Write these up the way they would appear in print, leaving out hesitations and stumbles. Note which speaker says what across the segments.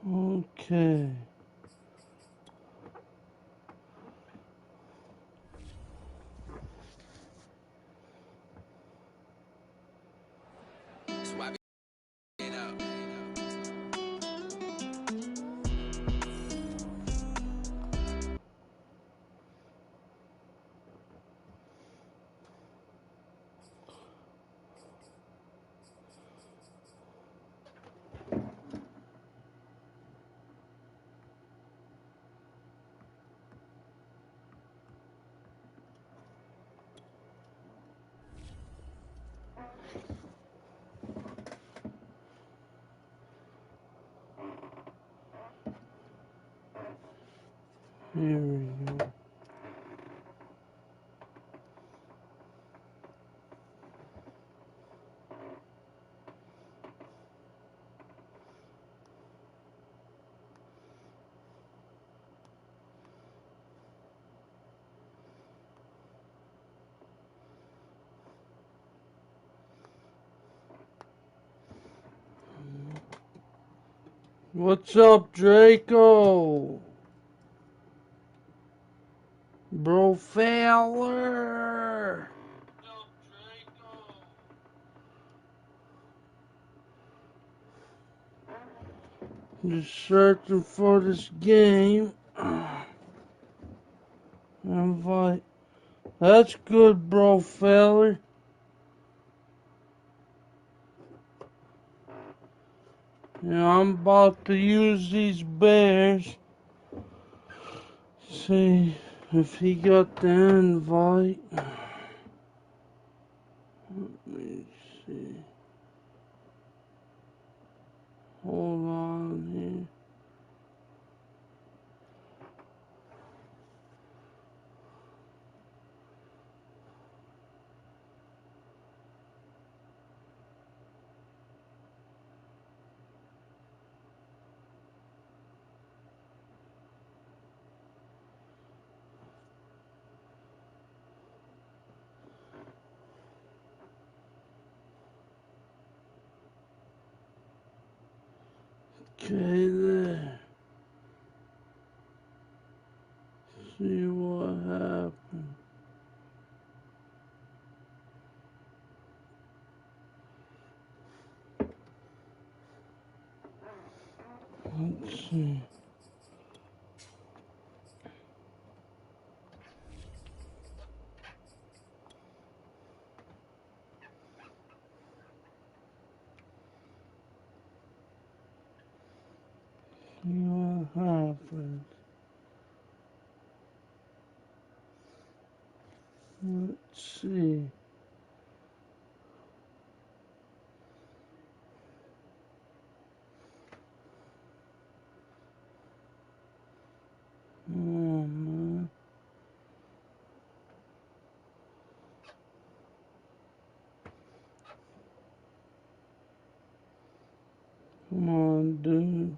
Speaker 1: Okay. Here we go. What's up, Draco? Bro Fowler. Just searching for this game. Invite. That's good, bro Fowler. Yeah, I'm about to use these bears. See if he got the invite. Let me see. Hold on here. Okay, there. See what happened. Let's see. See what happened. Let's see. Oh man. Come on, dude.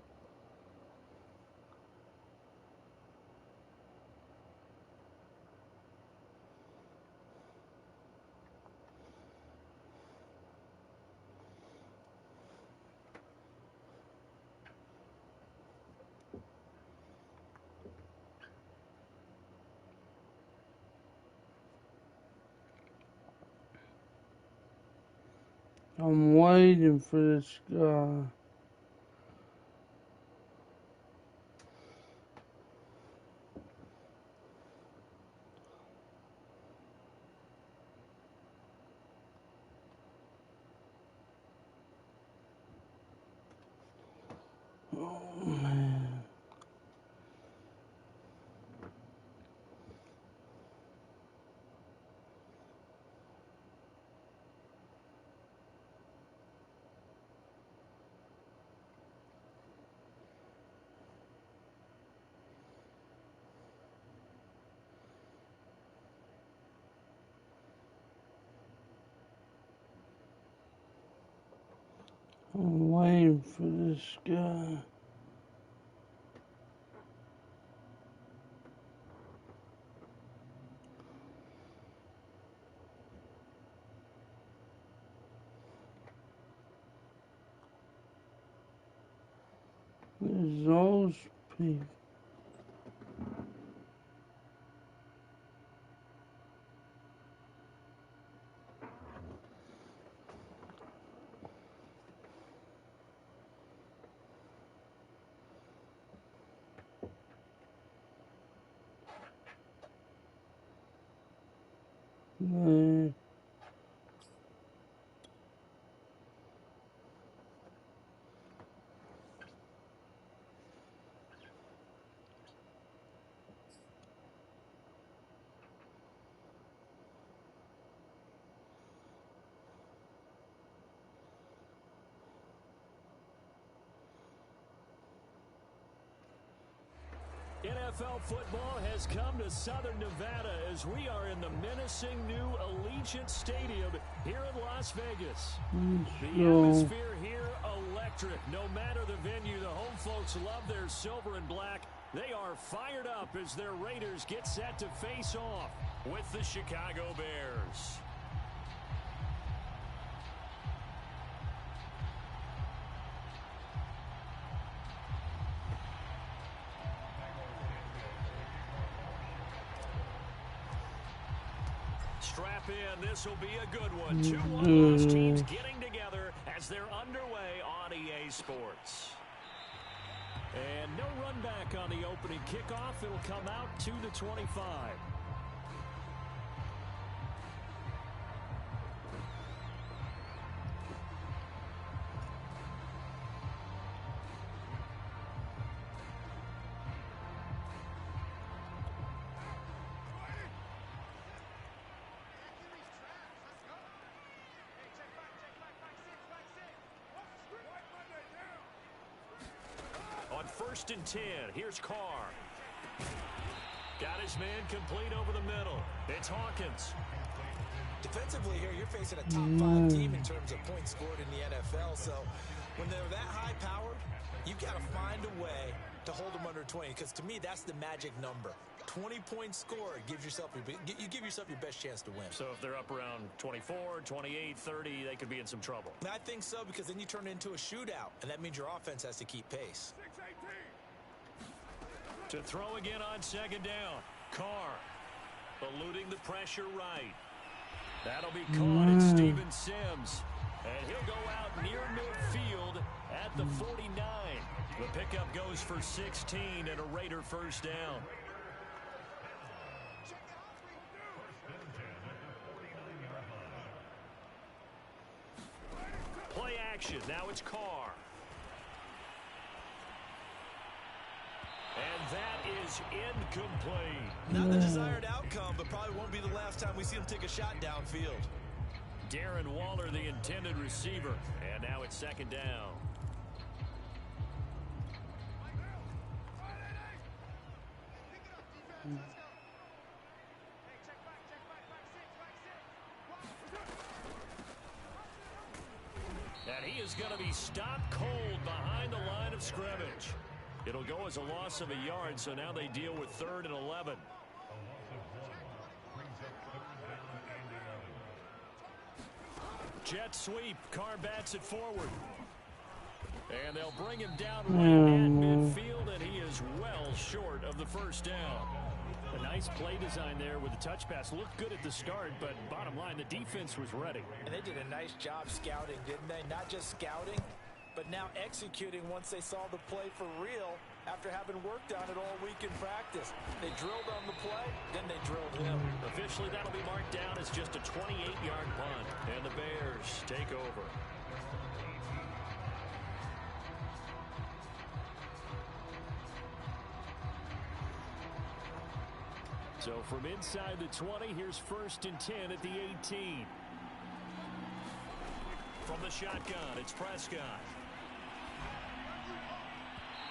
Speaker 1: I'm waiting for this guy. Oh man. I'm waiting for this guy. Those people.
Speaker 2: NFL football has come to Southern Nevada as we are in the menacing new Allegiant Stadium here in Las Vegas. The atmosphere here electric. No matter the venue, the home folks love their silver and black. They are fired up as their Raiders get set to face off with the Chicago Bears. Strap in. This will be a good one. Two one-loss teams getting together as they're underway on EA Sports. And no run back on the opening kickoff. It'll come out to the 25. On 1st and 10, here's Carr. Got his man complete over the middle. It's Hawkins.
Speaker 3: Defensively here, you're facing a top 5 team in terms of points scored in the NFL. So when they're that high-powered, you've got to find a way to hold them under 20. Because to me, that's the magic number. 20 points scored gives yourself you give yourself your best chance to win.
Speaker 2: So if they're up around 24, 28, 30, they could be in some trouble.
Speaker 3: I think so, because then you turn it into a shootout, and that means your offense has to keep pace.
Speaker 2: To throw again on 2nd down. Carr eluding the pressure right. That'll be caught. It's Steven Sims. And he'll go out near midfield at the 49. The pickup goes for 16 and a Raider first down. Play action. Now it's Carr. And that is incomplete.
Speaker 3: Not the desired outcome, but probably won't be the last time we see him take a shot downfield.
Speaker 2: Darren Waller, the intended receiver. And now it's 2nd down. And he is going to be stopped cold behind the line of scrimmage. It'll go as a loss of a yard, so now they deal with 3rd and 11. Jet sweep. Carr bats it forward. And they'll bring him down right at midfield, and he is well short of the first down. A nice play design there with the touch pass. Looked good at the start, but bottom line, the defense was ready.
Speaker 3: And they did a nice job scouting, didn't they? Not just scouting, but now executing once they saw the play for real after having worked on it all week in practice. They drilled on the play, then they drilled him.
Speaker 2: Officially, that'll be marked down as just a 28-yard punt, and the Bears take over. So from inside the 20, here's 1st and 10 at the 18. From the shotgun, it's Prescott.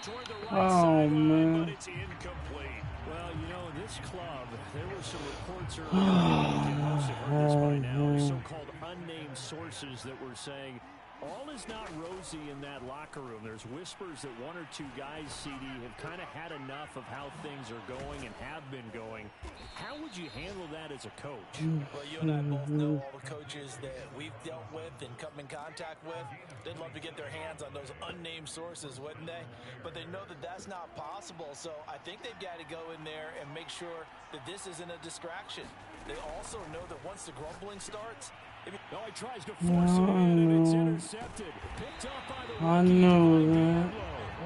Speaker 2: Toward the right sideline, but it's incomplete. Well, you know, in this club, there were some reports earlier. Most have heard this by now. So-called unnamed sources that were saying All is not rosy in that locker room. There's whispers that one or two guys, CD, have kind of had enough of how things are going and have been going. How would you handle that as a coach?
Speaker 3: Well, you and I both know all the coaches that we've dealt with and come in contact with. They'd love to get their hands on those unnamed sources, wouldn't they? But they know that that's not possible, so I think they've got to go in there and make sure that this isn't a distraction. They also know that once the grumbling starts,
Speaker 2: no, he tries to force it in, and it's intercepted. Picked up by the
Speaker 1: I
Speaker 2: rookie,
Speaker 1: know that.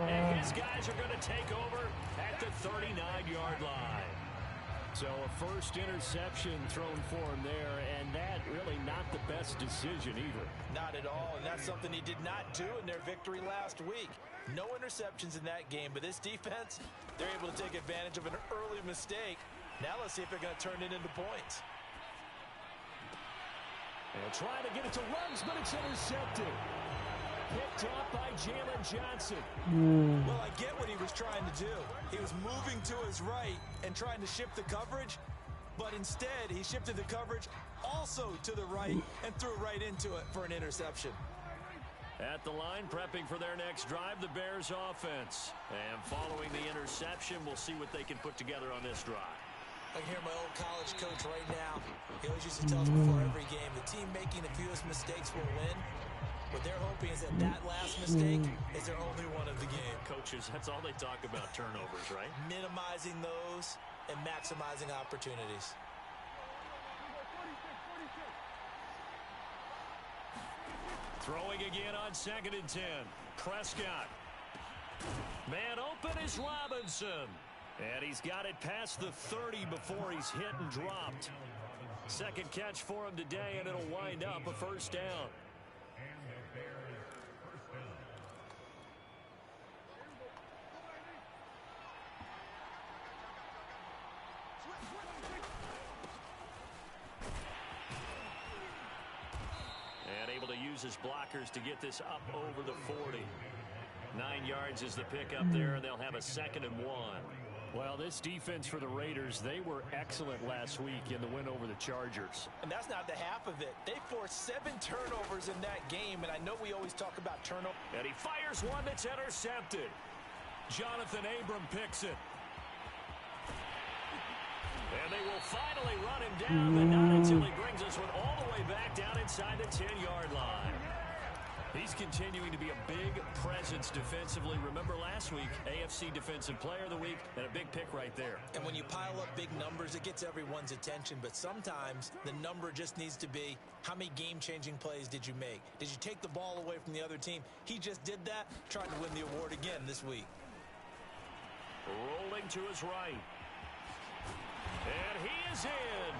Speaker 2: and his guys are going to take over at the 39-yard line. So a first interception thrown for him there, and that really not the best decision either.
Speaker 3: Not at all, and that's something he did not do in their victory last week. No interceptions in that game, but this defense, they're able to take advantage of an early mistake. Now let's see if they're going to turn it into points.
Speaker 2: And trying to get it to Ruggs, but it's intercepted. Picked up by Jalen Johnson.
Speaker 3: Well, I get what he was trying to do. He was moving to his right and trying to shift the coverage, but instead he shifted the coverage also to the right and threw right into it for an interception.
Speaker 2: At the line, prepping for their next drive, the Bears offense. And following the interception, we'll see what they can put together on this drive.
Speaker 3: I can hear my old college coach right now. He always used to tell us before every game, the team making the fewest mistakes will win. What they're hoping is that that last mistake is their only one of the game.
Speaker 2: Coaches, that's all they talk about, turnovers, right?
Speaker 3: Minimizing those and maximizing opportunities.
Speaker 2: Throwing again on 2nd and 10. Prescott. Man open is Robinson. And he's got it past the 30 before he's hit and dropped. Second catch for him today, and it'll wind up a first down. And able to use his blockers to get this up over the 40. 9 yards is the pickup there, and they'll have a 2nd and 1. Well, this defense for the Raiders, they were excellent last week in the win over the Chargers.
Speaker 3: And that's not the half of it. They forced 7 turnovers in that game, and I know we always talk about turnovers.
Speaker 2: And he fires one that's intercepted. Jonathan Abram picks it. And they will finally run him down, but not until he brings us one all the way back down inside the 10-yard line. He's continuing to be a big presence defensively. Remember last week, AFC Defensive Player of the Week, and a big pick right there.
Speaker 3: And when you pile up big numbers, it gets everyone's attention. But sometimes the number just needs to be, how many game-changing plays did you make? Did you take the ball away from the other team? He just did that, trying to win the award again this week.
Speaker 2: Rolling to his right. And he is in.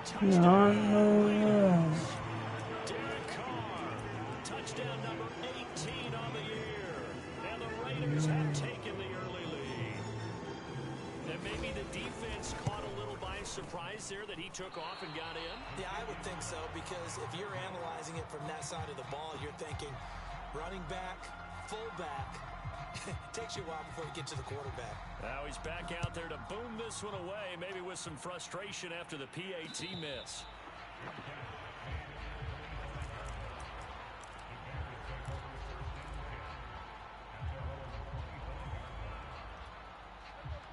Speaker 2: Touchdown. Derek Carr. Touchdown number 18 on the year. And the Raiders have taken the early lead. And maybe the defense caught a little by surprise there that he took off and got in.
Speaker 3: Yeah, I would think so, because if you're analyzing it from that side of the ball, you're thinking running back, fullback. Takes you a while before you get to the quarterback.
Speaker 2: Now he's back out there to boom this one away, maybe with some frustration after the PAT miss.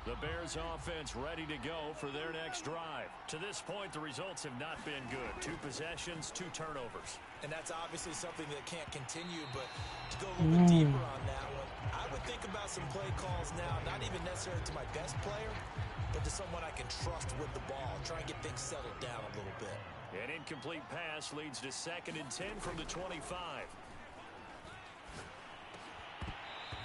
Speaker 2: The Bears offense ready to go for their next drive. To this point, the results have not been good. 2 possessions, 2 turnovers.
Speaker 3: And that's obviously something that can't continue, but to go a little bit deeper on that one, I would think about some play calls now, not even necessarily to my best player, but to someone I can trust with the ball. Try and get things settled down a little bit.
Speaker 2: An incomplete pass leads to 2nd and 10 from the 25.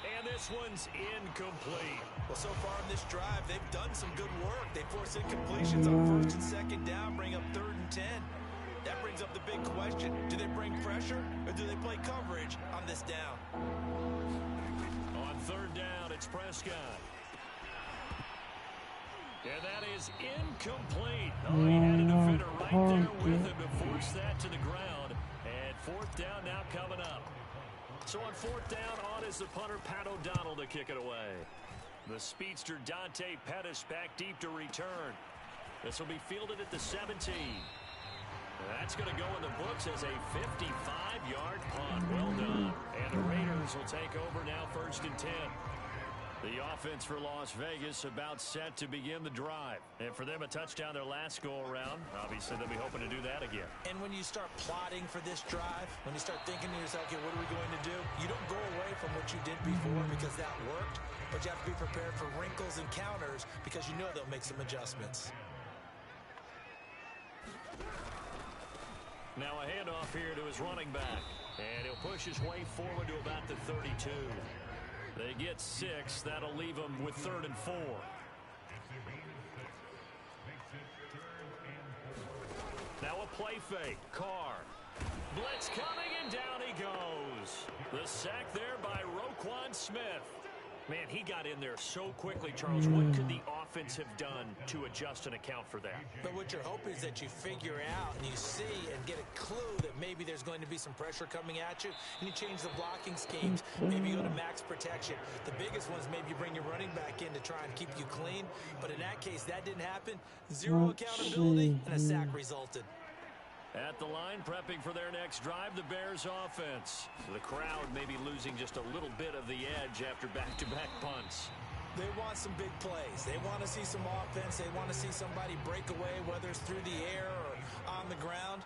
Speaker 2: And this one's incomplete.
Speaker 3: Well, so far in this drive, they've done some good work. They force incompletions on 1st and 2nd down, bring up 3rd and 10. That brings up the big question. Do they bring pressure or do they play coverage on this down?
Speaker 2: On 3rd down, it's Prescott. And that is incomplete. Oh, he had a defender right there with him to force that to the ground. And 4th down now coming up. So on 4th down, on is the punter, Pat O'Donnell, to kick it away. The speedster Dante Pettis back deep to return. This will be fielded at the 17. That's going to go in the books as a 55-yard punt. Well done. And the Raiders will take over now, 1st and 10. The offense for Las Vegas about set to begin the drive. And for them, a touchdown their last go-around. Obviously, they'll be hoping to do that again.
Speaker 3: And when you start plotting for this drive, when you start thinking to yourself, okay, what are we going to do? You don't go away from what you did before because that worked, but you have to be prepared for wrinkles and counters because you know they'll make some adjustments.
Speaker 2: Now a handoff here to his running back. And he'll push his way forward to about the 32. They get 6. That'll leave them with 3rd and 4. Now a play fake. Carr. Blitz coming, and down he goes. The sack there by Roquan Smith. Man, he got in there so quickly, Charles. What could the offense have done to adjust and account for that?
Speaker 3: But what you're hoping is that you figure out and you see and get a clue that maybe there's going to be some pressure coming at you, and you change the blocking schemes. Maybe you go to max protection. The biggest ones, maybe you bring your running back in to try and keep you clean. But in that case, that didn't happen. Zero accountability, and a sack resulted.
Speaker 2: At the line, prepping for their next drive, the Bears offense. The crowd may be losing just a little bit of the edge after back-to-back punts.
Speaker 3: They want some big plays. They want to see some offense. They want to see somebody break away, whether it's through the air or on the ground.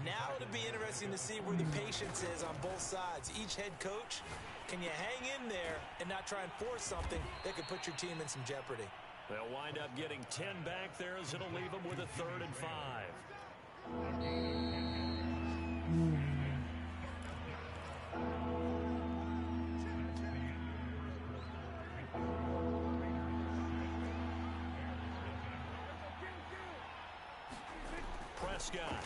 Speaker 3: Now it'll be interesting to see where the patience is on both sides. Each head coach, can you hang in there and not try and force something that could put your team in some jeopardy?
Speaker 2: They'll wind up getting 10 back there as it'll leave them with a 3rd and 5. Prescott.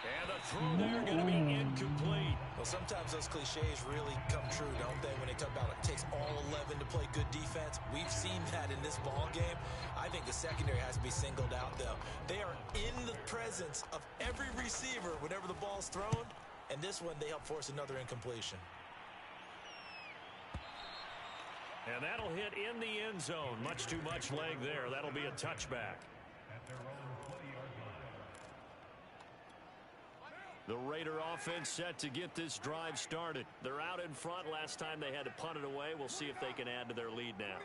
Speaker 2: And the throw there going to be incomplete.
Speaker 3: Well, sometimes those cliches really come true, don't they, when they talk about it takes all 11 to play good defense. We've seen that in this ball game. I think the secondary has to be singled out, though. They are in the presence of every receiver whenever the ball's thrown, and this one, they help force another incompletion.
Speaker 2: And that'll hit in the end zone. Much too much leg there. That'll be a touchback. The Raider offense set to get this drive started. They're out in front. Last time they had to punt it away. We'll see if they can add to their lead now.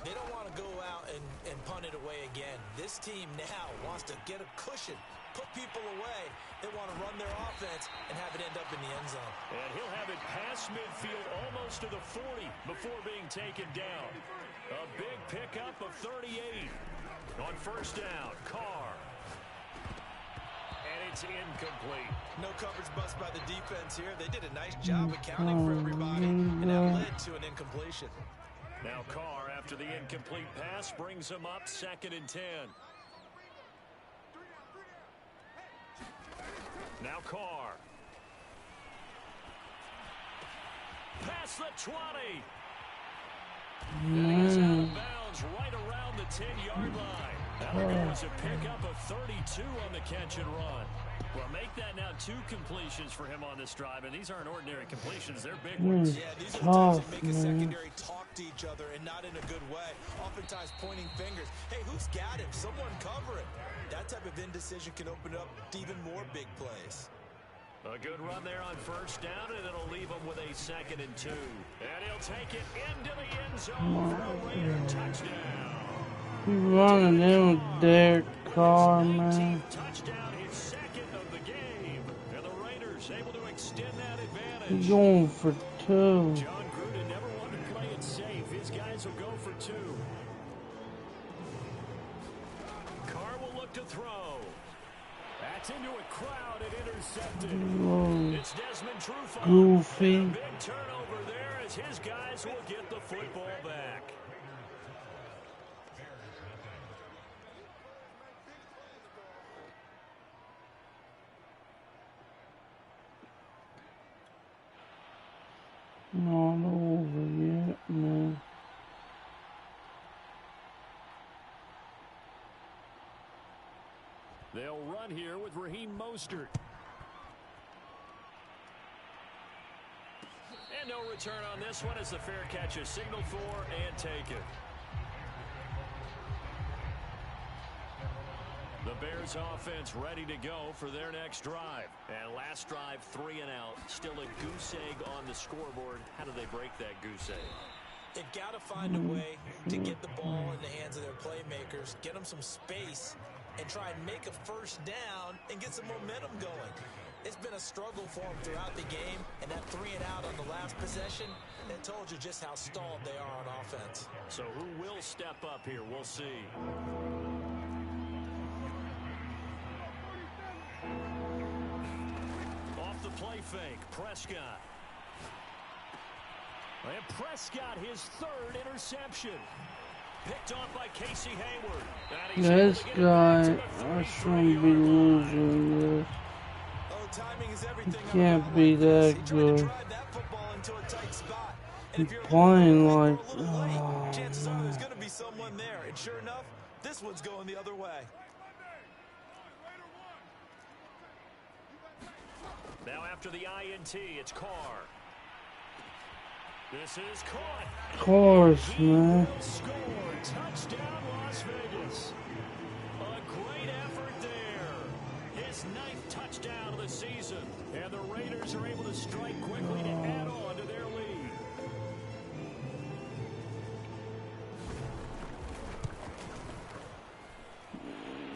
Speaker 3: They don't want to go out and punt it away again. This team now wants to get a cushion, put people away. They want to run their offense and have it end up in the end zone.
Speaker 2: And he'll have it past midfield almost to the 40 before being taken down. A big pickup of 38. On 1st down, Carr. And it's incomplete.
Speaker 3: No coverage bust by the defense here. They did a nice job accounting for everybody, and that led to an incompletion.
Speaker 2: Now Carr, after the incomplete pass, brings him up 2nd and 10. Now Carr. Past the 20. And he's out of bounds right around the 10-yard line. That'll go as a pickup of 32 on the catch and run. Well, make that now 2 completions for him on this drive, and these aren't ordinary completions. They're big ones.
Speaker 3: Yeah, these are the times that make a secondary talk to each other and not in a good way. Oftentimes pointing fingers. Hey, who's got him? Someone cover it. That type of indecision can open up to even more big plays.
Speaker 2: A good run there on 1st down, and it'll leave him with a 2nd and 2. And he'll take it into the end zone for a Raider touchdown.
Speaker 1: He's running in with Derek Carr, man.
Speaker 2: Touchdown, his 2nd of the game. And the Raiders able to extend that advantage.
Speaker 1: He's going for 2.
Speaker 2: John Gruden never wanted to play it safe. His guys will go for 2. Carr will look to throw. That's into a crowd and intercepted.
Speaker 1: Whoa.
Speaker 2: It's Desmond Trufant.
Speaker 1: Goofy.
Speaker 2: And a big turnover there as his guys will get the football back.
Speaker 1: Not over yet, man.
Speaker 2: They'll run here with Raheem Mostert. And no return on this one as the fair catch is signaled for and taken. Bears offense ready to go for their next drive. And last drive, 3 and out. Still a goose egg on the scoreboard. How do they break that goose egg?
Speaker 3: They've got to find a way to get the ball in the hands of their playmakers, get them some space, and try and make a first down and get some momentum going. It's been a struggle for them throughout the game, and that 3 and out on the last possession, that told you just how stalled they are on offense.
Speaker 2: So who will step up here? We'll see. Off the play fake, Prescott. And Prescott, his 3rd interception. Picked off by Casey Hayward.
Speaker 1: This guy, I shouldn't be losing this.
Speaker 3: Timing is everything.
Speaker 1: Can't be that good. He's playing like,
Speaker 3: chances are there's going to be someone there, and sure enough, this one's going the other way.
Speaker 2: Now after the INT, it's Carr. This is caught.
Speaker 1: of course, man.
Speaker 2: Score. Touchdown, Las Vegas. A great effort there. His 9th touchdown of the season. And the Raiders are able to strike quickly to add on to their lead.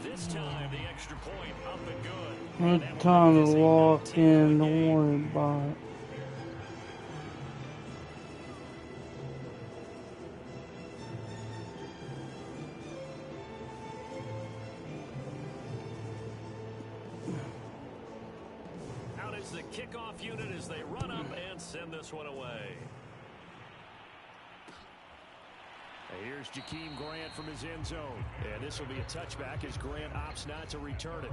Speaker 2: This time, the extra point up and good.
Speaker 1: Good time to walk in, don't worry about it.
Speaker 2: The kickoff unit as they run up and send this one away. Here's Jakeem Grant from his end zone. And this will be a touchback as Grant opts not to return it.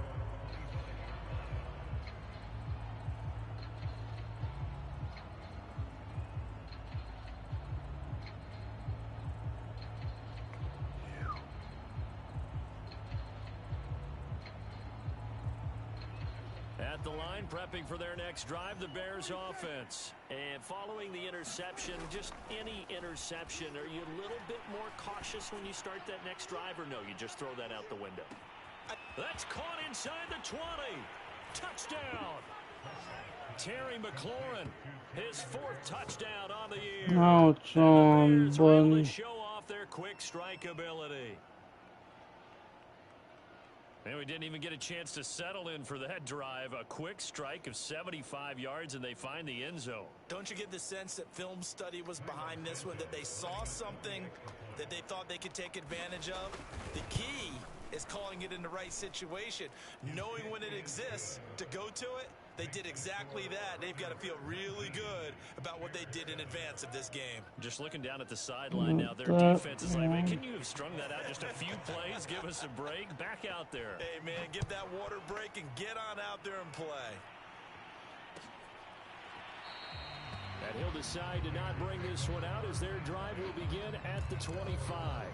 Speaker 2: At the line, prepping for their next drive, the Bears offense. And following the interception, just any interception, are you a little bit more cautious when you start that next drive, or no, you just throw that out the window? That's caught inside the 20. Touchdown. Terry McLaurin, his 4th touchdown on the year.
Speaker 1: Now it's on, buddy.
Speaker 2: To show off their quick strike ability. And we didn't even get a chance to settle in for that drive. A quick strike of 75 yards, and they find the end zone.
Speaker 3: Don't you get the sense that film study was behind this one, that they saw something that they thought they could take advantage of? The key is calling it in the right situation, knowing when it exists to go to it. They did exactly that. They've got to feel really good about what they did in advance of this game.
Speaker 2: Just looking down at the sideline now, their defense is like, man, can you have strung that out just a few plays? Give us a break. Back out there.
Speaker 3: Hey, man, give that water break and get on out there and play.
Speaker 2: And he'll decide to not bring this one out as their drive will begin at the 25.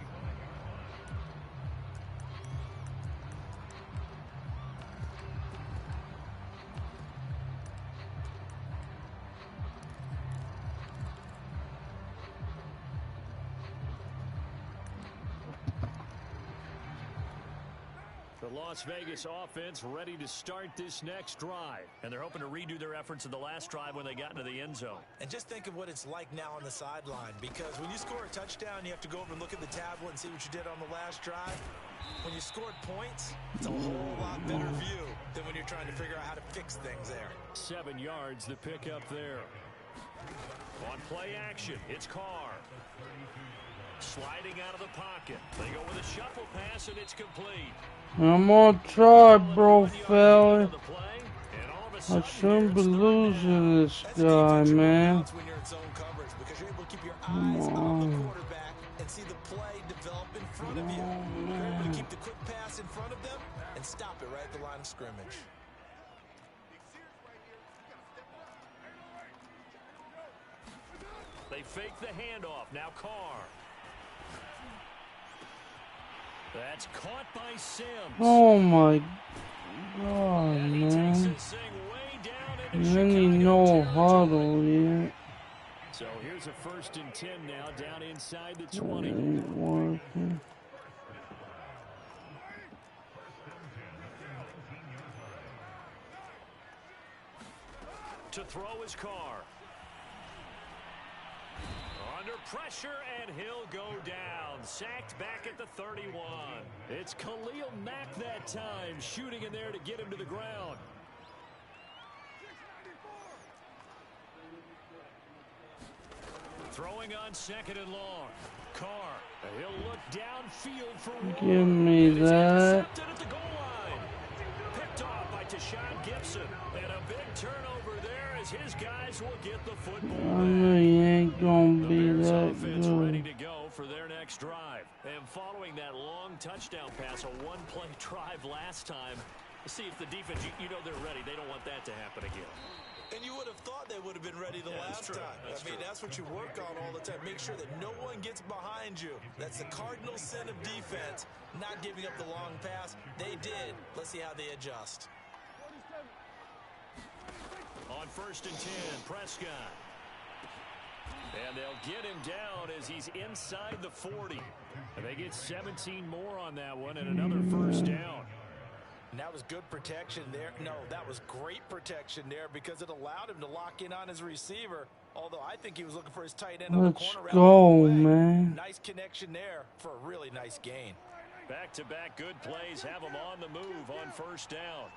Speaker 2: The Las Vegas offense ready to start this next drive. And they're hoping to redo their efforts in the last drive when they got into the end zone.
Speaker 3: And just think of what it's like now on the sideline, because when you score a touchdown, you have to go over and look at the tablet and see what you did on the last drive. When you scored points, it's a whole lot better view than when you're trying to figure out how to fix things there.
Speaker 2: 7 yards the pick up there. On play action, it's Carr. Sliding out of the pocket. They go with a shuffle pass, and it's complete.
Speaker 1: I'm gonna try, bro, fella. I shouldn't be losing this guy, man. Come on.
Speaker 3: And see the play develop in front of you. You're able to keep the quick pass in front of them and stop it right at the line of scrimmage.
Speaker 2: They fake the handoff. Now Carr. That's caught by Sims.
Speaker 1: Oh my God, man. Then you know huddle here.
Speaker 2: So here's a 1st and 10 now, down inside the 20.
Speaker 1: Ain't working.
Speaker 2: to throw his car. Under pressure, and he'll go down. Sacked back at the 31. It's Khalil Mack that time, shooting in there to get him to the ground. Throwing on 2nd and long. Carr, he'll look downfield for one.
Speaker 1: Give me that.
Speaker 2: At the goal line. Picked off by Tashawn Gibson. And a big turnover there as his guys will get the football.
Speaker 1: I know you ain't gonna be
Speaker 2: The Bears
Speaker 1: that
Speaker 2: offense ready
Speaker 1: good.
Speaker 2: to go for their next drive. And following that long touchdown pass, a one-play drive last time, see if the defense, you know they're ready. They don't want that to happen again.
Speaker 3: And you would have thought they would have been ready the last time. That's what you work on all the time. Make sure that no one gets behind you. That's the cardinal sin of defense, not giving up the long pass. They did. Let's see how they adjust.
Speaker 2: On 1st and 10, Prescott. And they'll get him down as he's inside the 40. And they get 17 more on that one and another first down.
Speaker 3: And that was good protection there. No, that was great protection there because it allowed him to lock in on his receiver. Although I think he was looking for his tight end on the corner.
Speaker 1: Let's go, man.
Speaker 3: Nice connection there for a really nice gain.
Speaker 2: Back-to-back good plays have him on the move on 1st down.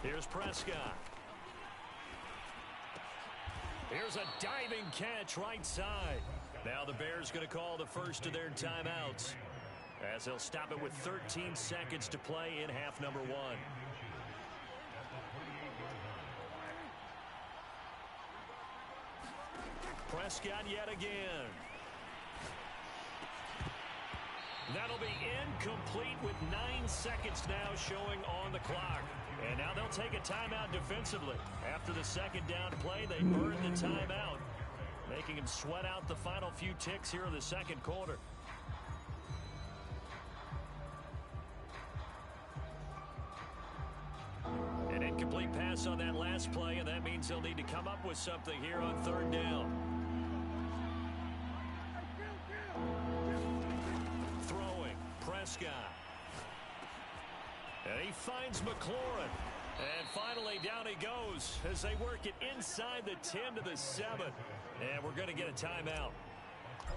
Speaker 2: Here's Prescott. Here's a diving catch right side. Now the Bears going to call the first of their timeouts, as they'll stop it with 13 seconds to play in half number 1. Prescott yet again. That'll be incomplete with 9 seconds now showing on the clock. And now they'll take a timeout defensively. After the 2nd down play, they burn the timeout, making him sweat out the final few ticks here in the 2nd quarter. An incomplete pass on that last play, and that means they'll need to come up with something here on 3rd down. Throwing, Prescott. And he finds McLaurin. And finally, down he goes as they work it inside the 10 to the 7. And we're going to get a timeout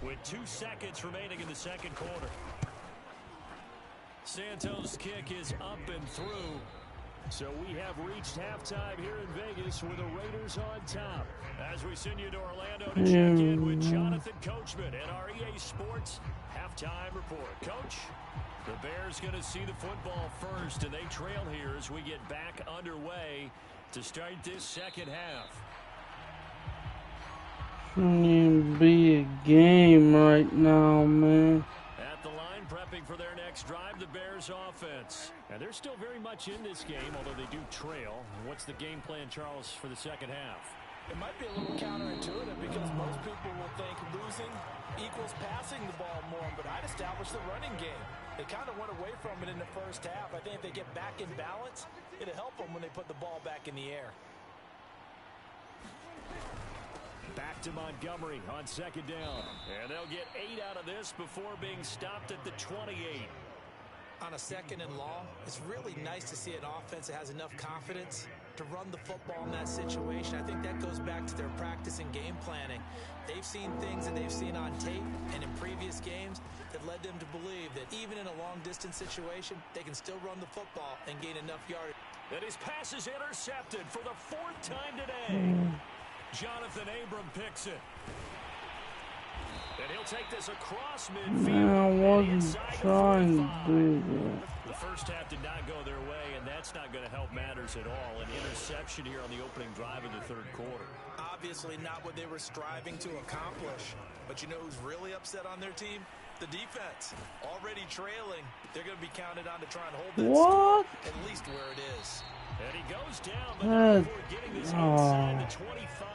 Speaker 2: with 2 seconds remaining in the 2nd quarter. Santos' kick is up and through. So we have reached halftime here in Vegas with the Raiders on top. As we send you to Orlando to check in with Jonathan Coachman and our EA Sports halftime report. Coach, the Bears going to see the football first, and they trail here as we get back underway to start this 2nd half.
Speaker 1: Shouldn't even be a game right now, man.
Speaker 2: At the line, prepping for their next drive, the Bears offense. And they're still very much in this game, although they do trail. What's the game plan, Charles, for the 2nd half?
Speaker 3: It might be a little counterintuitive because most people will think losing equals passing the ball more, but I'd establish the running game. They kind of went away from it in the 1st half. I think if they get back in balance, it'll help them when they put the ball back in the air.
Speaker 2: Back to Montgomery on 2nd down. And they'll get 8 out of this before being stopped at the 28.
Speaker 3: On a 2nd and long, it's really nice to see an offense that has enough confidence to run the football in that situation. I think that goes back to their practice and game planning. They've seen things that they've seen on tape and in previous games that led them to believe that even in a long-distance situation, they can still run the football and gain enough yardage.
Speaker 2: And his pass is intercepted for the 4th time today. Jonathan Abram picks it. And he'll take this across midfield.
Speaker 1: I wasn't trying to do that.
Speaker 2: The 1st half did not go their way, and that's not going to help matters at all. An interception here on the opening drive of the 3rd quarter.
Speaker 3: Obviously not what they were striving to accomplish. But you know who's really upset on their team? The defense. Already trailing. They're going to be counted on to try and hold that score at least where it is.
Speaker 2: And he goes down, but not before getting this inside the 25.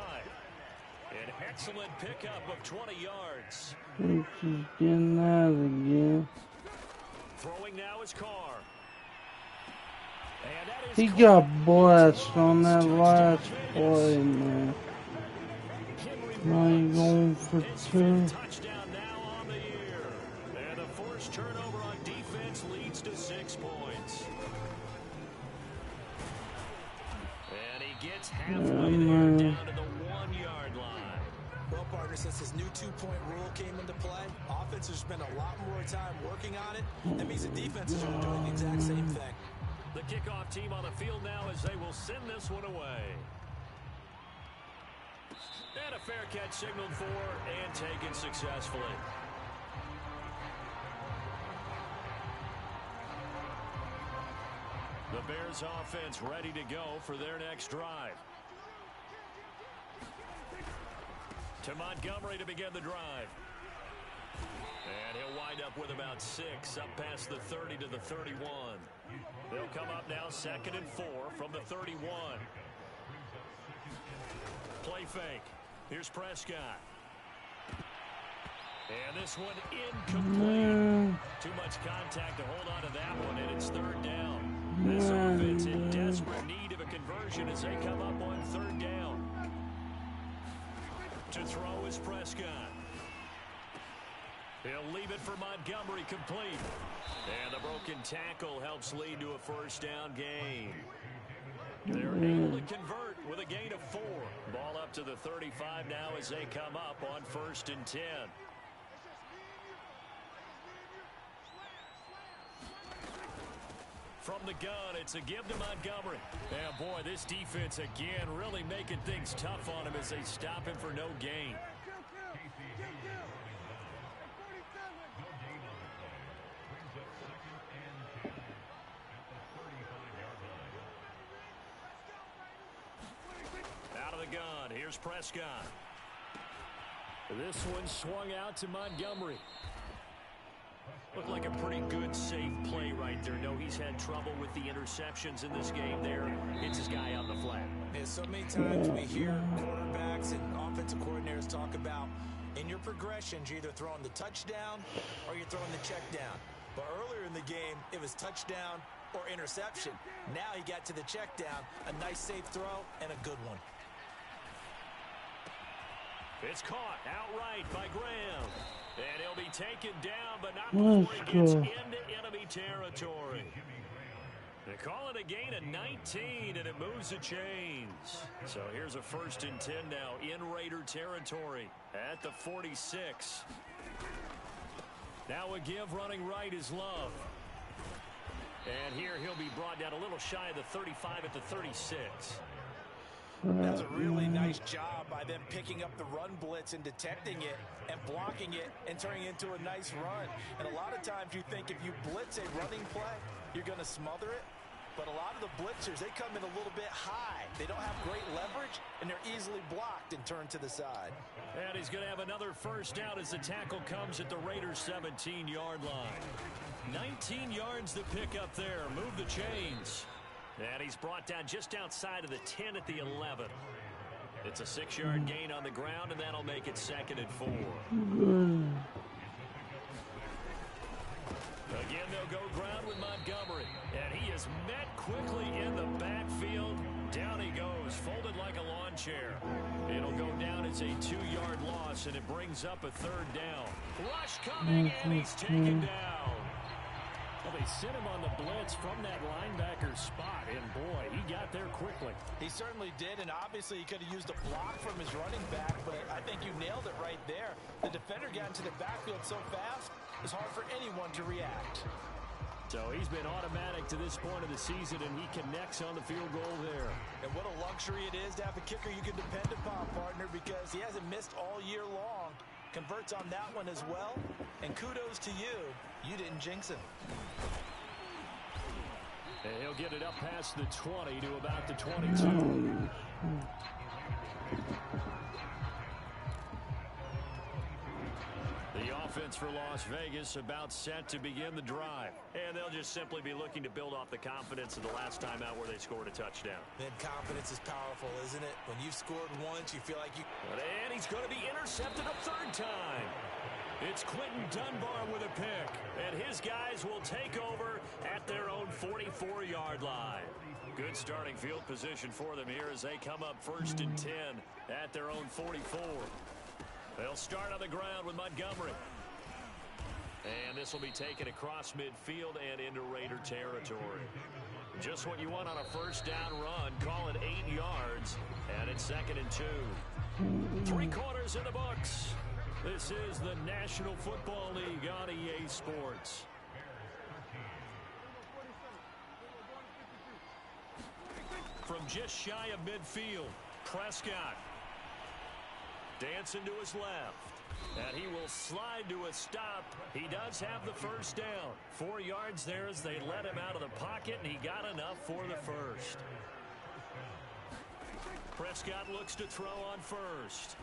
Speaker 2: An excellent pickup of 20 yards.
Speaker 1: He's just getting that again.
Speaker 2: Throwing now is Carr. And that is
Speaker 1: He got blessed on that last play, man. Now he's going for 2.
Speaker 2: Touchdown now on the year. And the forced turnover on defense leads to 6 points. gets halfway there down to the 1-yard line.
Speaker 3: Well, partner, since this new two-point rule came into play, offenses spend a lot more time working on it. That means the defenses are doing the exact same thing.
Speaker 2: The kickoff team on the field now as they will send this one away. And a fair catch signaled for and taken successfully. The Bears offense ready to go for their next drive. To Montgomery to begin the drive. And he'll wind up with about 6 up past the 30 to the 31. They'll come up now 2nd and 4 from the 31. Play fake. Here's Prescott. And this one incomplete. Too much contact to hold on to that one, and it's 3rd down. This offense in desperate need of a conversion as they come up on 3rd down. To throw is Prescott. He'll leave it for Montgomery, complete. And the broken tackle helps lead to a 1st down gain. They're able to convert with a gain of 4. Ball up to the 35 now as they come up on 1st and 10. From the gun, it's a give to Montgomery. And boy, this defense again really making things tough on him as they stop him for no gain. Out of the gun, here's Prescott. This one swung out to Montgomery. Looked like a pretty good, safe play right there. No, he's had trouble with the interceptions in this game there. Hits his guy out in the flat.
Speaker 3: Yeah, so many times we hear quarterbacks and offensive coordinators talk about in your progressions, you're either throwing the touchdown or you're throwing the check down. But earlier in the game, it was touchdown or interception. Now he got to the check down, a nice safe throw, and a good one.
Speaker 2: It's caught outright by Graham. And he'll be taken down, but not before he gets into enemy territory. They call it a gain of 19, and it moves the chains. So here's a 1st and 10 now in Raider territory at the 46. Now a give running right is Love. And here he'll be brought down a little shy of the 35 at the 36.
Speaker 3: That's a really nice job by them picking up the run blitz and detecting it and blocking it and turning it into a nice run. And a lot of times you think if you blitz a running play, you're going to smother it. But a lot of the blitzers, they come in a little bit high. They don't have great leverage, and they're easily blocked and turned to the side.
Speaker 2: And he's going to have another 1st down as the tackle comes at the Raiders' 17-yard line. 19 yards to pick up there. Move the chains. And he's brought down just outside of the 10 at the 11. It's a 6-yard gain on the ground, and that'll make it 2nd and 4. Again, they'll go ground with Montgomery. And he is met quickly in the backfield. Down he goes, folded like a lawn chair. It'll go down as a 2-yard loss, and it brings up a 3rd down. Rush coming, and he's taken down. Well, they sent him on the blitz from that linebacker spot, and boy, he got there quickly.
Speaker 3: He certainly did, and obviously he could have used a block from his running back, but I think you nailed it right there. The defender got into the backfield so fast, it's hard for anyone to react.
Speaker 2: So he's been automatic to this point of the season, and he connects on the field goal there. And what a luxury it is to have a kicker you can depend upon, partner, because he hasn't missed all year long. Converts on that one as well, and kudos to you. You didn't jinx him. And he'll get it up past the 20 to about the 22. The offense for Las Vegas about set to begin the drive. And they'll just simply be looking to build off the confidence of the last time out where they scored a touchdown.
Speaker 3: And confidence is powerful, isn't it? When you've scored once, you feel like you...
Speaker 2: And he's going to be intercepted a 3rd time. It's Quentin Dunbar with a pick. And his guys will take over at their own 44-yard line. Good starting field position for them here as they come up 1st and 10 at their own 44. They'll start on the ground with Montgomery. And this will be taken across midfield and into Raider territory. Just what you want on a 1st down run. Call it 8 yards. 2nd and 2. 3 quarters in the books. This is the National Football League on EA Sports. From just shy of midfield, Prescott. Dancing to his left. And he will slide to a stop. He does have the first down. 4 yards there as they let him out of the pocket, and he got enough for the first. Prescott looks to throw on first.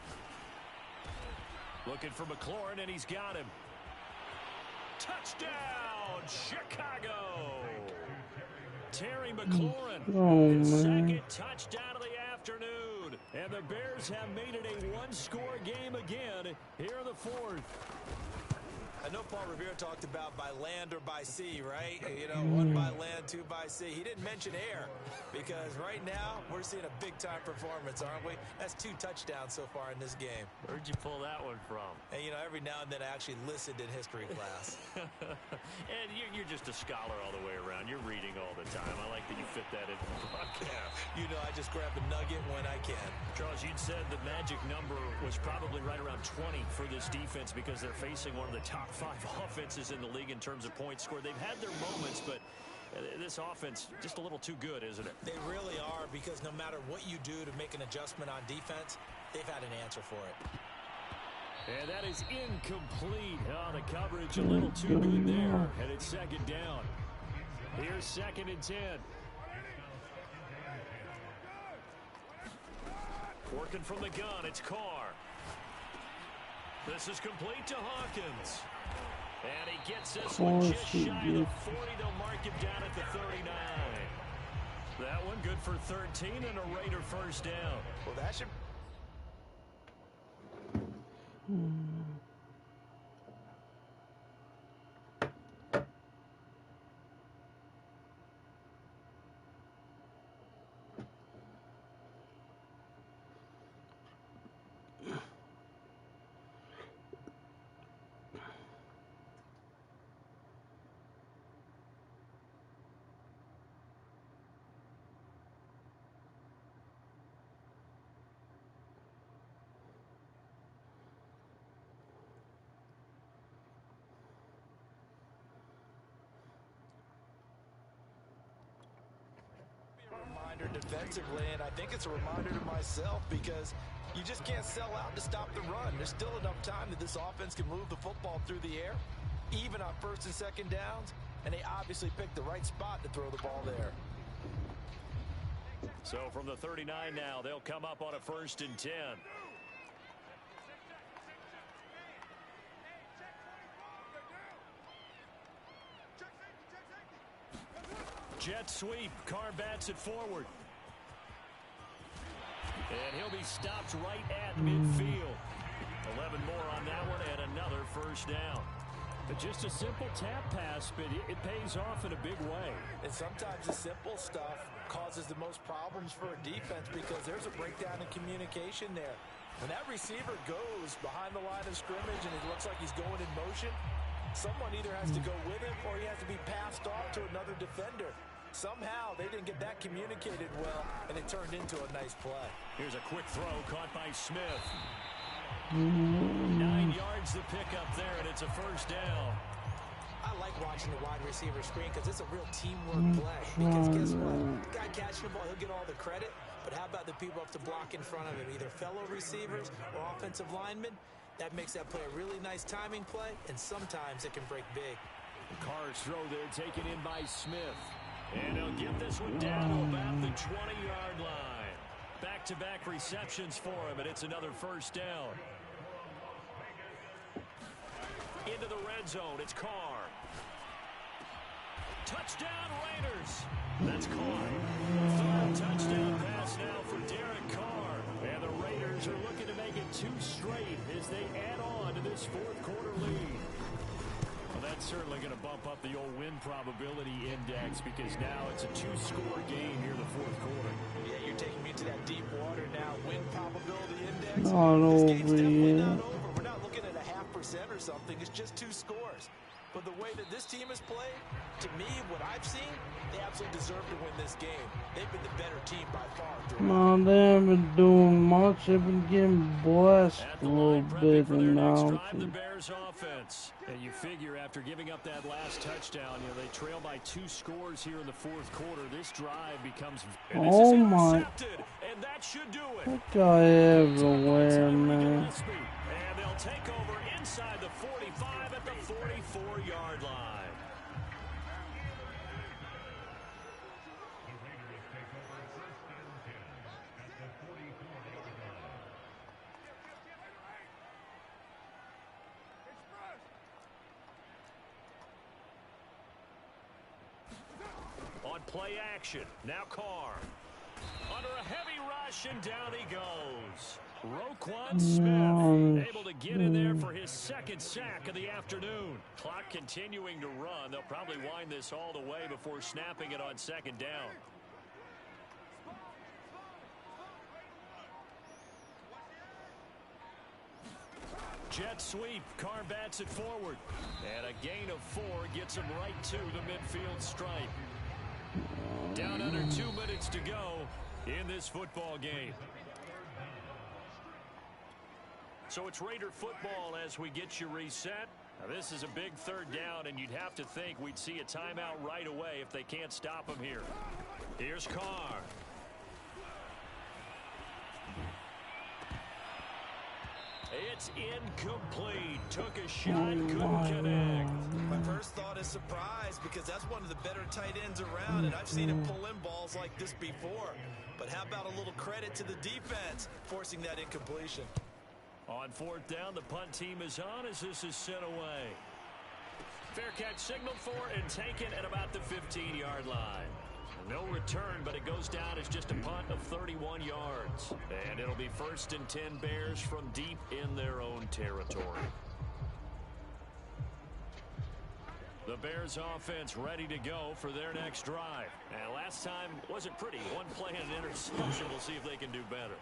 Speaker 2: Looking for McLaurin, and he's got him. Touchdown, Chicago! Terry McLaurin, his second touchdown of the afternoon. And the Bears have made it a one-score game again here in the 4th.
Speaker 3: I know Paul Revere talked about by land or by sea, right? You know, 1 by land, 2 by sea. He didn't mention air because right now we're seeing a big-time performance, aren't we? That's 2 touchdowns so far in this game.
Speaker 2: Where'd you pull that one from?
Speaker 3: And, you know, every now and then I actually listened in history class.
Speaker 2: And you're just a scholar all the way around. You're reading all the time. I like that you fit that in the broadcast.
Speaker 3: You know, I just grab a nugget when I can.
Speaker 2: Charles, you'd said the magic number was probably right around 20 for this defense because they're facing one of the top 5 offenses in the league in terms of points scored. They've had their moments, but this offense just a little too good, isn't it?
Speaker 3: They really are, because no matter what you do to make an adjustment on defense, they've had an answer for it.
Speaker 2: And that is incomplete. Oh, the coverage a little too good there. And it's 2nd down. Here's 2nd and 10. Working from the gun, it's Carr. This is complete to Hawkins. And he gets this one just shy of the 40. They'll mark him down at the 39. That one good for 13 and a Raider first down.
Speaker 3: Well, that should... defensively, and I think it's a reminder to myself because you just can't sell out to stop the run. There's still enough time that this offense can move the football through the air, even on 1st and 2nd downs, and they obviously picked the right spot to throw the ball there.
Speaker 2: So from the 39 now, they'll come up on a 1st and 10. Jet sweep. Carr bats it forward. And he'll be stopped right at midfield. 11 more on that one and another first down. But just a simple tap pass, but it pays off in a big way.
Speaker 3: And sometimes the simple stuff causes the most problems for a defense because there's a breakdown in communication there. When that receiver goes behind the line of scrimmage and it looks like he's going in motion, someone either has to go with him or he has to be passed off to another defender. Somehow they didn't get that communicated well, and it turned into a nice play.
Speaker 2: Here's a quick throw caught by Smith. 9 yards to pick up there, and it's a first down.
Speaker 3: I like watching the wide receiver screen because it's a real teamwork play. Because guess what? The guy catching the ball, he'll get all the credit. But how about the people up to block in front of him, either fellow receivers or offensive linemen? That makes that play a really nice timing play, and sometimes it can break big.
Speaker 2: Carr's throw there taken in by Smith. And he'll get this one down to about the 20-yard line. Back-to-back receptions for him, and it's another first down. Into the red zone, it's Carr. Touchdown, Raiders. That's Carr. 3rd touchdown pass now for Derek Carr. And the Raiders are looking to make it 2 straight as they add on to this 4th quarter lead. Well, that's certainly going to bump up the old win probability index because now it's a 2-score game here in the 4th quarter.
Speaker 3: Yeah, you're taking me to that deep water now. Win probability index.
Speaker 1: Not
Speaker 3: this
Speaker 1: over
Speaker 3: game's definitely
Speaker 1: yet.
Speaker 3: not over. We're not looking at a 0.5% or something. It's just 2 scores. But the way that this team has played, to me, what I've seen, they absolutely deserve to win this game. They've been the better team by far throughout.
Speaker 1: No, they haven't been doing much. They've been getting blessed a little bit now.
Speaker 2: The Bears offense. And you figure after giving up that last touchdown, you know, they trail by 2 scores here in the fourth quarter. This drive becomes
Speaker 1: oh my.
Speaker 2: And that should do it.
Speaker 1: That guy everywhere, man.
Speaker 2: And they'll take over inside the 45 at the 44-yard line. On play action, now Carr. Under a heavy rush, and down he goes. Roquan Smith able to get in there for his second sack of the afternoon. Clock continuing to run. They'll probably wind this all the way before snapping it on second down. Jet sweep. Carr bats it forward. And a gain of 4 gets him right to the midfield stripe. Down under 2 minutes to go in this football game. So it's Raider football as we get you reset. Now this is a big third down, and you'd have to think we'd see a timeout right away if they can't stop him here. Here's Carr. It's incomplete. Took a shot, couldn't connect.
Speaker 3: My first thought is surprise, because that's one of the better tight ends around, and I've seen him pull in balls like this before. But how about a little credit to the defense forcing that incompletion?
Speaker 2: On fourth down, the punt team is on as this is sent away. Fair catch signaled for and taken at about the 15-yard line. No return, but it goes down as just a punt of 31 yards. And it'll be 1st and 10 Bears from deep in their own territory. The Bears offense ready to go for their next drive. And last time wasn't pretty. One play and an interception. We'll see if they can do better.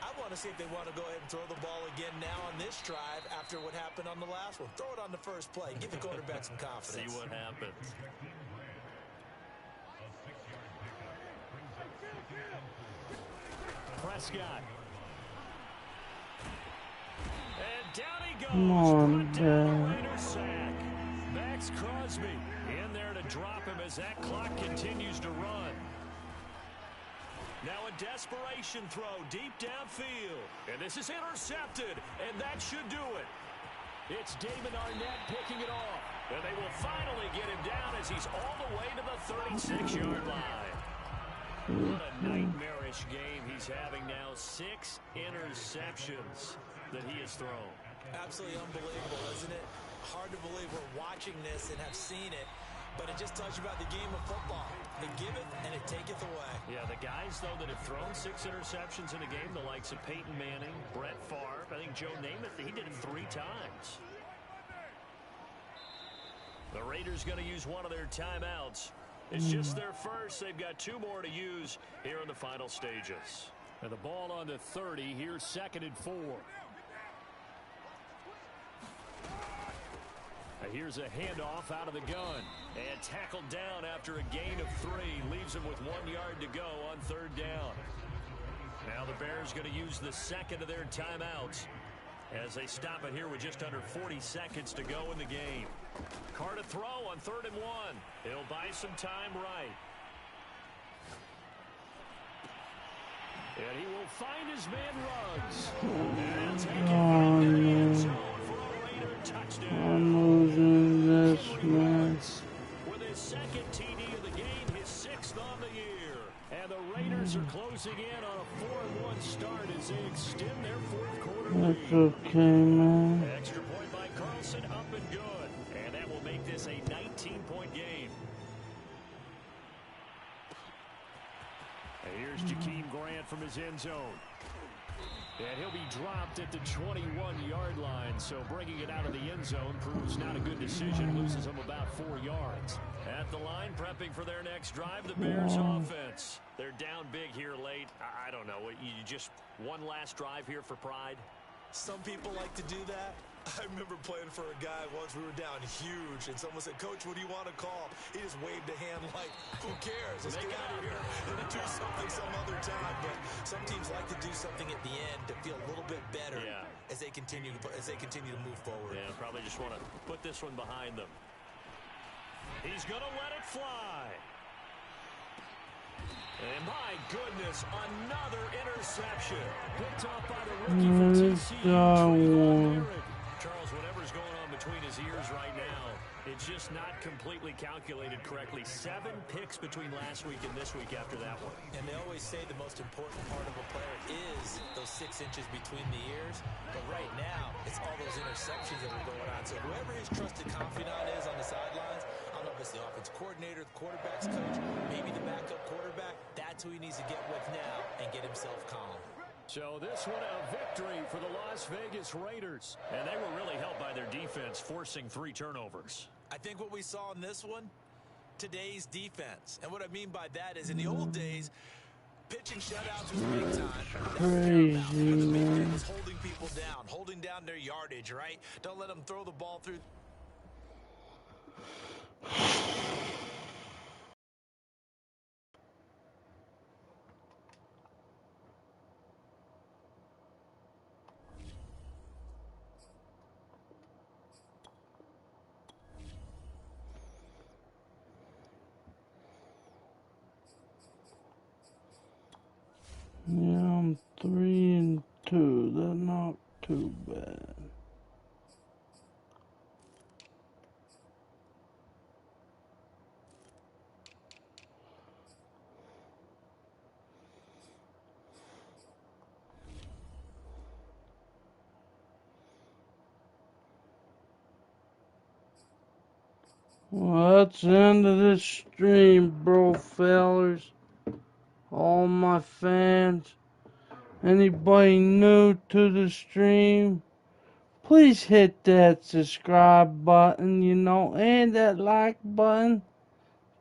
Speaker 3: I want to see if they want to go ahead and throw the ball again now on this drive after what happened on the last one. Throw it on the first play. Give the quarterback some confidence.
Speaker 2: See what happens. Prescott. And down he goes.
Speaker 1: Come on,
Speaker 2: Raider sack. Max Crosby in there to drop him as that clock continues to run. Now a desperation throw deep downfield. And this is intercepted. And that should do it. It's Damon Arnett picking it off. And they will finally get him down as he's all the way to the 36-yard line. What a nightmarish game he's having now. 6 interceptions that he has thrown.
Speaker 3: Absolutely unbelievable, isn't it? Hard to believe we're watching this and have seen it, but it just tells you about the game of football. It giveth and it taketh away.
Speaker 2: Yeah, the guys, though, that have thrown 6 interceptions in a game, the likes of Peyton Manning, Brett Favre, I think Joe Namath, he did it 3 times. The Raiders going to use one of their timeouts. It's just their first. They've got 2 more to use here in the final stages. And the ball on the 30. Here's 2nd and 4. Here's a handoff out of the gun. And tackled down after a gain of 3. Leaves him with 1 yard to go on 3rd down. Now the Bears going to use the 2nd of their timeouts as they stop it here with just under 40 seconds to go in the game. Carr to throw on 3rd and 1. He'll buy some time right. And he will find his man Ruggs. And take it right to the end zone for a Raider touchdown.
Speaker 1: I'm losing this, man.
Speaker 2: With his 2nd TD of the game, his 6th on the year. And the Raiders are closing in on a 4-1 start as they extend their 4th quarter lead.
Speaker 1: That's okay, man.
Speaker 2: Extra point by Carlson, up and good. And that will make this a 19-point game. And here's Jakeem Grant from his end zone. And he'll be dropped at the 21-yard line, so bringing it out of the end zone proves not a good decision. Loses him about 4 yards. At the line, prepping for their next drive, the Bears offense. They're down big here late. I don't know. You just one last drive here for pride?
Speaker 3: Some people like to do that. I remember playing for a guy once. We were down huge, and someone said, "Coach, what do you want to call?" He just waved a hand like, "Who cares? Let's get out of here and do something some other time." But some teams like to do something at the end to feel a little bit better as they continue to move forward.
Speaker 2: Yeah, probably just want to put this one behind them. He's going to let it fly. And my goodness, another interception. Picked off by the rookie from TCU. Charles, whatever's going on between his ears right now, it's just not completely calculated correctly. 7 picks between last week and this week after that one.
Speaker 3: And they always say the most important part of a player is those 6 inches between the ears. But right now, it's all those interceptions that are going on. So whoever his trusted confidant is on the sidelines, I don't know if it's the offense coordinator, the quarterback's coach, maybe the backup quarterback, that's who he needs to get with now and get himself calm.
Speaker 2: So this one a victory for the Las Vegas Raiders. And they were really helped by their defense, forcing 3 turnovers.
Speaker 3: I think what we saw in this one, today's defense. And what I mean by that is in the old days, pitching shutouts was big time.
Speaker 1: Crazy, man.
Speaker 3: Was holding people down, holding down their yardage, right? Don't let them throw the ball through.
Speaker 1: Yeah, I'm 3-2. That's not too bad. Well, that's the end of this stream, bro, fellas. All my fans. Anybody new to the stream, please hit that subscribe button, and that like button.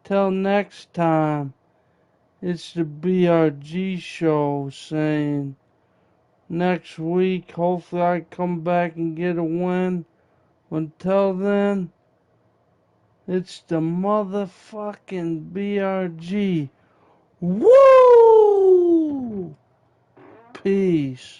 Speaker 1: Till next time, it's the BRG show saying next week, hopefully I come back and get a win. Until then, it's the motherfucking BRG. Woo! Peace.